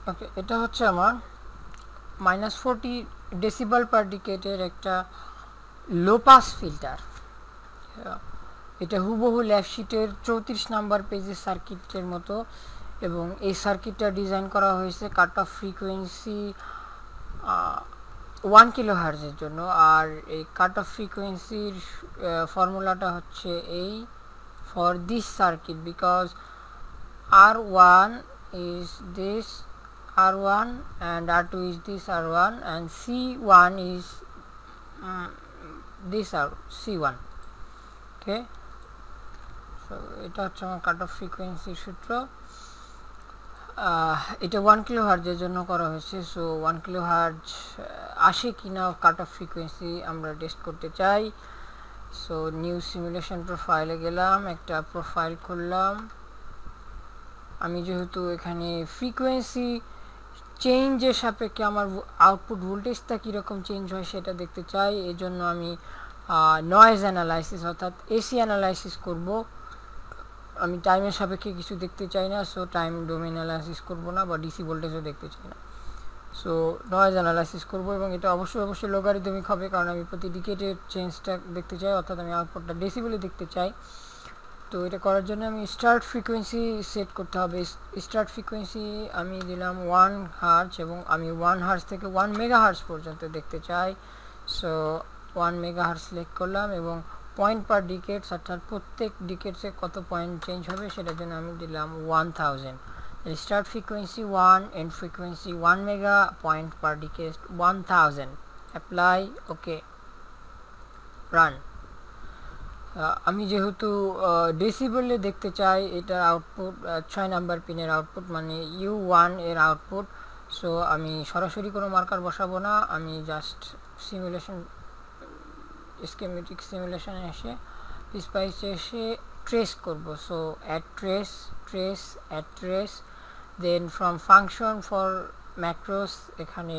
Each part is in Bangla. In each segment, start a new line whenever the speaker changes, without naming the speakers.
ওকে, এটা হচ্ছে আমার -40 ডেসিবেল পার ডিকেটের একটা লো পাস ফিল্টার। এটা হুবহু ল্যাব শিটের 34 নাম্বার পেজের সার্কিটের মতো, এবং এই সার্কিটটা ডিজাইন করা হয়েছে কাট অফ ফ্রিকোয়েন্সি 1 কিলো হার্জের জন্য। আর এই কাট অফ ফ্রিকোয়েন্সির ফর্মুলাটা হচ্ছে এই for this circuit, because R1 is this R1 and R2 is this R1 and C1 is this C1. Okay, so এটা হচ্ছে আমার কাট অফ ফ্রিকোয়েন্সির সূত্র। এটা 1 কিলো হার্জের জন্য করা হয়েছে। সো 1 কিলো হার্জ আসে কিনা কাট অফ ফ্রিকোয়েন্সি আমরা টেস্ট করতে চাই। সো নিউ সিমুলেশন প্রোফাইলে গেলাম, একটা প্রোফাইল খুললাম। আমি যেহেতু এখানে ফ্রিকোয়েন্সি চেঞ্জের সাপেক্ষে আমার আউটপুট ভোল্টেজটা কীরকম চেঞ্জ হয় সেটা দেখতে চাই, এজন্য আমি নয়েজ অ্যানালাইসিস অর্থাৎ এসি অ্যানালাইসিস করব। আমি টাইমের সাপেক্ষে কিছু দেখতে চাই না, সো টাইম ডোমেন অ্যানালাইসিস করব না, বা ডিসি ভোল্টেজও দেখতে চাই না। সো নয়েজ অ্যানালাইসিস করব, এবং এটা অবশ্যই লোগারিদমিক হবে, কারণ আমি প্রতি ডিকেটের চেঞ্জটা দেখতে চাই, অর্থাৎ আমি আউটপুটটা ডেসিবেলে দেখতে চাই। তো এটা করার জন্য আমি স্টার্ট ফ্রিকোয়েন্সি সেট করতে হবে। স্টার্ট ফ্রিকোয়েন্সি আমি দিলাম 1 হার্জ, এবং আমি 1 হার্জ থেকে 1 মেগা হার্জ পর্যন্ত দেখতে চাই। সো 1 মেগা হার্জ সিলেক্ট করলাম, এবং পয়েন্ট পার ডিকেটস অর্থাৎ প্রত্যেক ডিকেটসে কত পয়েন্ট চেঞ্জ হবে সেটার জন্য আমি দিলাম 1000। Start frequency 1, end frequency 1 mega, point per decade 1000। Apply, okay, run. আমি যেহেতু ডেসিবেলে দেখতে চাই এটার আউটপুট 6 নাম্বার পিনের আউটপুট, মানে U1 এর আউটপুট। সো আমি সরাসরি কোনো মার্কার বসাবো না, আমি জাস্ট সিমুলেশন স্কিমেটিক সিমুলেশনে এসে পিসপাইসে এসে ট্রেস করব। So add trace, then from function for macros, এখানে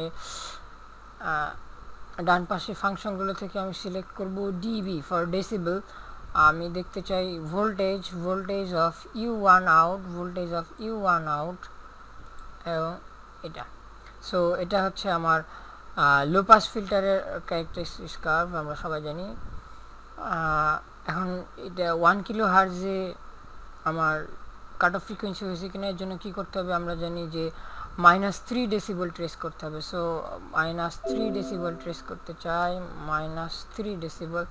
ডান পাশে ফাংশনগুলো থেকে আমি সিলেক্ট করব ডিবি ফর ডেসিবেল। আমি দেখতে চাই ভোল্টেজ অফ U1 আউট, এবং এটা। সো এটা হচ্ছে আমার লো পাস ফিল্টারের ক্যারেক্টারিস্টিক্স কার্ভ, আমরা সবাই জানি। এখন এটা 1 কিলো হার্জে আমার কাট অফ ফ্রিকোয়েন্সি হয়েছে কিনা এর জন্য কী করতে হবে, আমরা জানি যে -3 ডেসিবেল ট্রেস করতে হবে। সো -3 ডেসিবেল ট্রেস করতে চাই, -3 ডেসিবেল,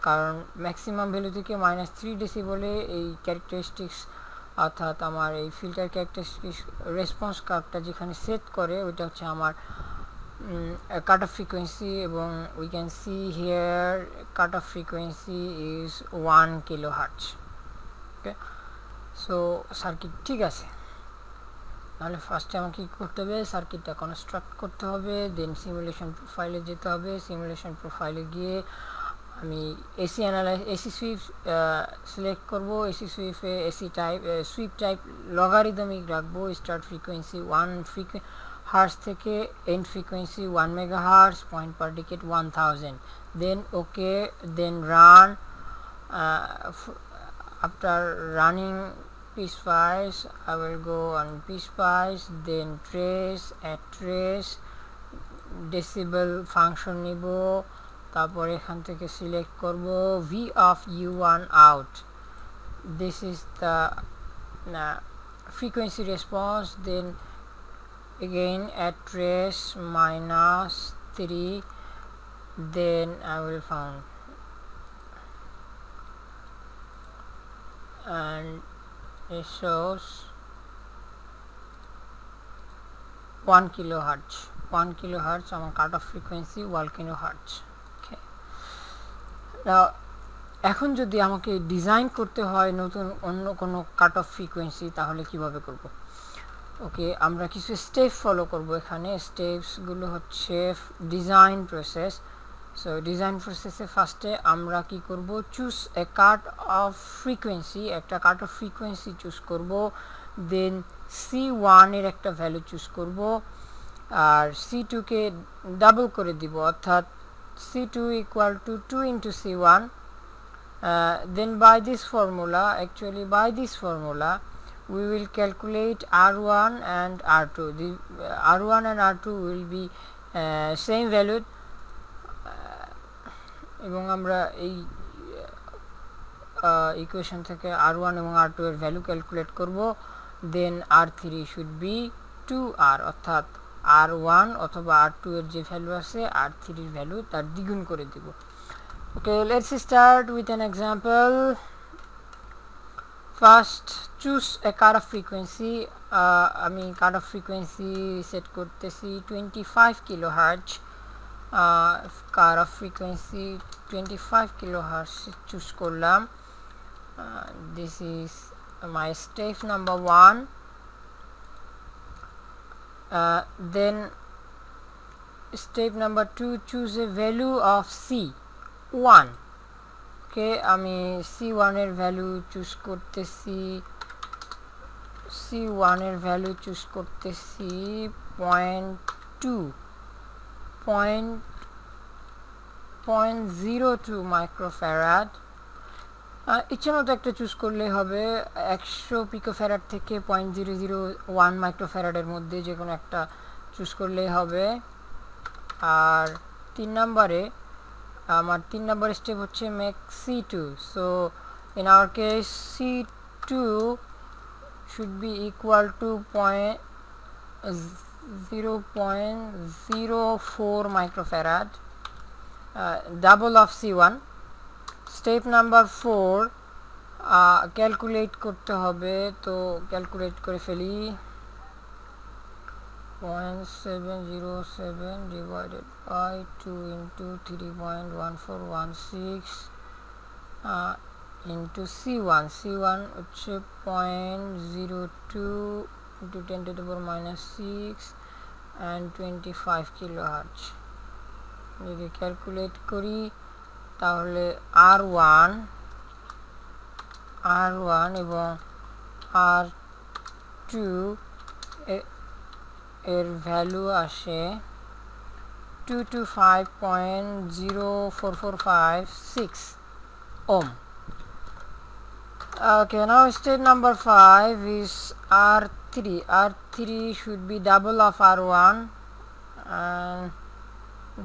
কারণ ম্যাক্সিমাম ভ্যালু থেকে -3 ডেসিবেলে এই ক্যারেক্টারিস্টিক্স অর্থাৎ আমার এই ফিল্টার ক্যারেক্টারিস্টিক্স রেসপন্স কার্ভটা যেখানে সেট করে ওইটা হচ্ছে আমার কাট অফ ফ্রিকোয়েন্সি, এবং we can see here cut off frequency is 1 kilo hertz. Okay, so circuit ঠিক আছে। তাহলে ফার্স্টে আমাকে কী করতে হবে, সার্কিটটা কনস্ট্রাক্ট করতে হবে, দেন সিমুলেশন প্রোফাইলে যেতে হবে। সিমুলেশন প্রোফাইলে গিয়ে আমি এসি সুইপ সিলেক্ট করব। এসি সুইপে সুইপ টাইপ লগারিদমিক রাখবো। স্টার্ট ফ্রিকোয়েন্সি 1 হার্জ থেকে end frequency 1 mega hertz, point per decade 1000, then okay, then run. After running PSpice, I will go on PSpice, then add trace, decibel function নিব, তারপর এখান থেকে সিলেক্ট করব V of U1 out, this is the frequency response, then again add trace -3, then I will found, and it shows 1 kilohertz আমার কাট অফ ফ্রিকোয়েন্সি 1 kilohertz। এখন যদি আমাকে ডিজাইন করতে হয় নতুন অন্য কোনো কাট অফ ফ্রিকোয়েন্সি, তাহলে কিভাবে করব? ওকে, আমরা কিছু স্টেপ ফলো করব এখানে। স্টেপসগুলো হচ্ছে ডিজাইন প্রসেস। সো ডিজাইন প্রসেসে ফার্স্টে আমরা কি করব, choose a cut off frequency, একটা কাট অফ ফ্রিকোয়েন্সি চুজ করব, দেন C1 এর একটা ভ্যালু চুজ করব, আর C2 কে ডাবল করে দিব, অর্থাৎ C2 equal to 2 into C1. Then by this formula we will calculate R1 and R2. The R1 and R2 will be same value, এবং আমরা এই ইকুয়েশন থেকে R1 এবং R2 এর ভ্যালু ক্যালকুলেট করব। দেন R3 should be 2R, অর্থাৎ R1 অথবা R2 এর যে ভ্যালু আছে R3 এর ভ্যালু তার দ্বিগুণ করে দিব। Okay, let's start with an example. First, choose a cutoff frequency. আমি cutoff frequency set করতেছি 25 kilohertz. Cutoff frequency 25 kilohertz choose করলাম। This is my step number 1. Then step number 2, choose a value of C1. Okay, আমি C1 এর ভ্যালু চুজ করতেছি, C1 এর ভ্যালু চুজ করতেছি 0.02 মাইক্রোফ্যারাড। ইচ্ছে মতো একটা চুজ করলে হবে, 100 পিকোফ্যারাড থেকে 0.001 মাইক্রোফ্যারাডের মধ্যে যে কোনো একটা চুজ করলেই হবে। আর 3 নম্বরে আমার 3 নম্বর স্টেপ হচ্ছে make C2. So in our case C2 should be equal to 0.04 microfarad, double of C1. Step number 4, calculate করতে হবে, তো ক্যালকুলেট করে ফেলি। 0.707 divided by 2 into 3.1416 into C1. C1 হচ্ছে 0.02 into 10 to the power minus 6 and 25 kilohertz. যদি ক্যালকুলেট করি তাহলে R1 এবং R2 এর ভ্যালু আসে 225.0446 ohm. Okay, now step number 5 is R3. R3 should be double of R1, and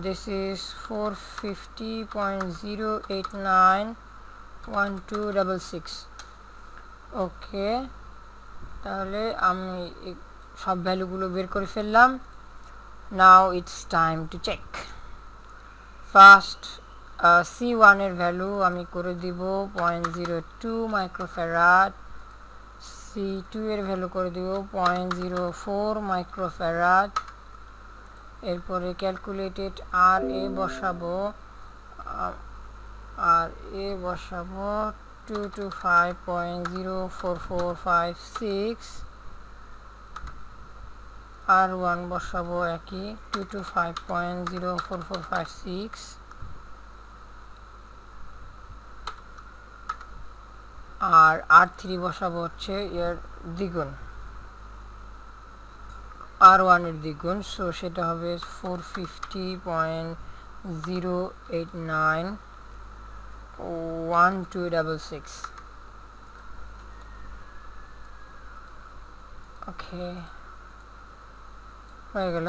this is 450.0891266. ওকে, তাহলে আমি সব ভ্যালুগুলো বের করে ফেললাম। Now it's time to check. First C1 এর ভ্যালু আমি করে দিব 0.02 মাইক্রোফ্যারাড, C2 এর ভ্যালু করে দিব 0.04 মাইক্রোফ্যারাড। এরপরে ক্যালকুলেটেড RA বসাবো, RA বসাবো 225.04456, R1 বসাবো একই 225.04456, আর R3 বসাবো হচ্ছে এর দ্বিগুণ, R1 এর দ্বিগুণ, সো সেটা হবে 450.0891266। ওকে, হয়ে গেল।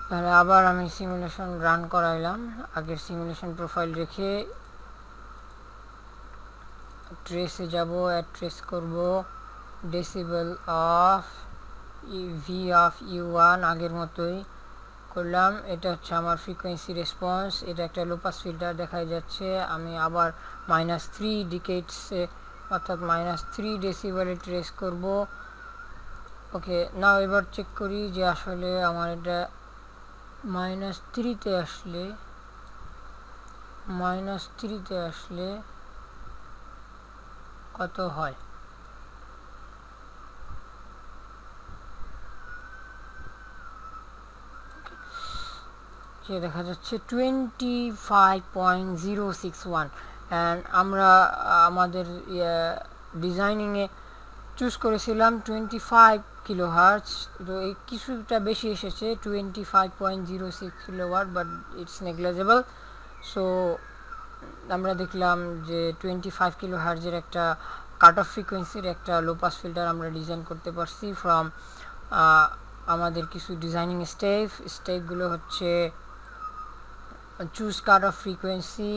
তাহলে আবার আমি সিমুলেশন রান করাইলাম, আগের সিমুলেশন প্রোফাইল রেখে ট্রেসে যাব, ট্রেস করব decibel of V of U1 আগের মতোই করলাম। এটা হচ্ছে আমার ফ্রিকোয়েন্সি রেসপন্স, এটা একটা লো পাস ফিল্টার দেখা যাচ্ছে। আমি আবার -3 ডিকেটসে অর্থাৎ -3 ডেসিবেলে ট্রেস করব। ওকে, নাও এবার চেক করি যে আসলে আমার এটা -3 তে আসলে কত হয়। দেখা যাচ্ছে 25.061, অ্যান্ড আমরা আমাদের ডিজাইনিংয়ে চুজ করেছিলাম 25 কিলোহার্টজ, তো এই কিছুটা বেশি এসেছে 25.06 kilowatt, but it's negligible. So আমরা দেখলাম যে 25 কিলোহার্টজের একটা কাট অফ ফ্রিকোয়েন্সির একটা লো পাস ফিল্টার আমরা ডিজাইন করতে পারছি ফ্রম আমাদের কিছু ডিজাইনিং স্টেপগুলো হচ্ছে choose cut off frequency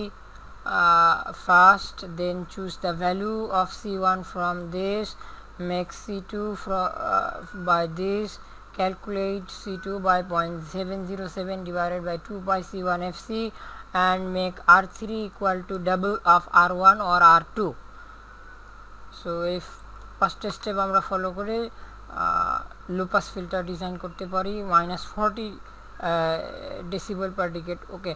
first, then choose the value of C1 from this, make C2 by this, calculate C2 by 0.707 divided by 2 by C1 FC, and make R3 equal to double of R1 or R2. So if first step আমরা ফলো করে লো পাস ফিল্টার ডিজাইন করতে পারি -40 ডেসিবেল পার ডিকেড। ওকে,